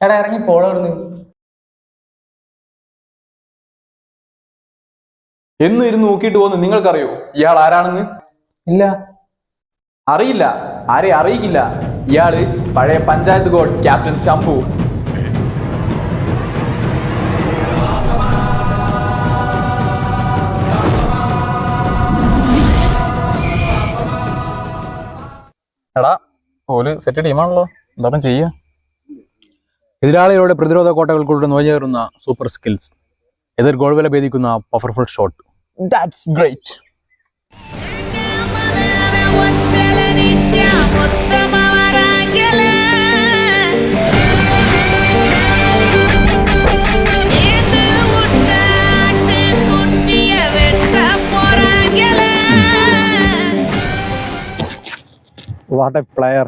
എടാ ഇറങ്ങി പോളവിടുന്ന്. എന്ന് ഇരുന്ന് നോക്കിയിട്ട് പോകുന്നു. നിങ്ങൾക്കറിയോ ഇയാൾ ആരാണെന്ന്? ഇല്ല. അറിയില്ല? ആരെ അറിയിക്കില്ല? ഇയാള് പഴയ പഞ്ചായത്ത് ഗോഡ് ക്യാപ്റ്റൻ ശംഭു. എടാ ഓല് സെറ്റ് ടീമാണല്ലോ, എന്താ ചെയ്യാ? എതിരാളികളുടെ പ്രതിരോധ കോട്ടകൾക്കുള്ളിൽ നുഴഞ്ഞേറുന്ന സൂപ്പർ സ്കിൽസ്, എതിർ ഗോൾ വില ഭേദിക്കുന്ന powerful shot. That's great. What a player.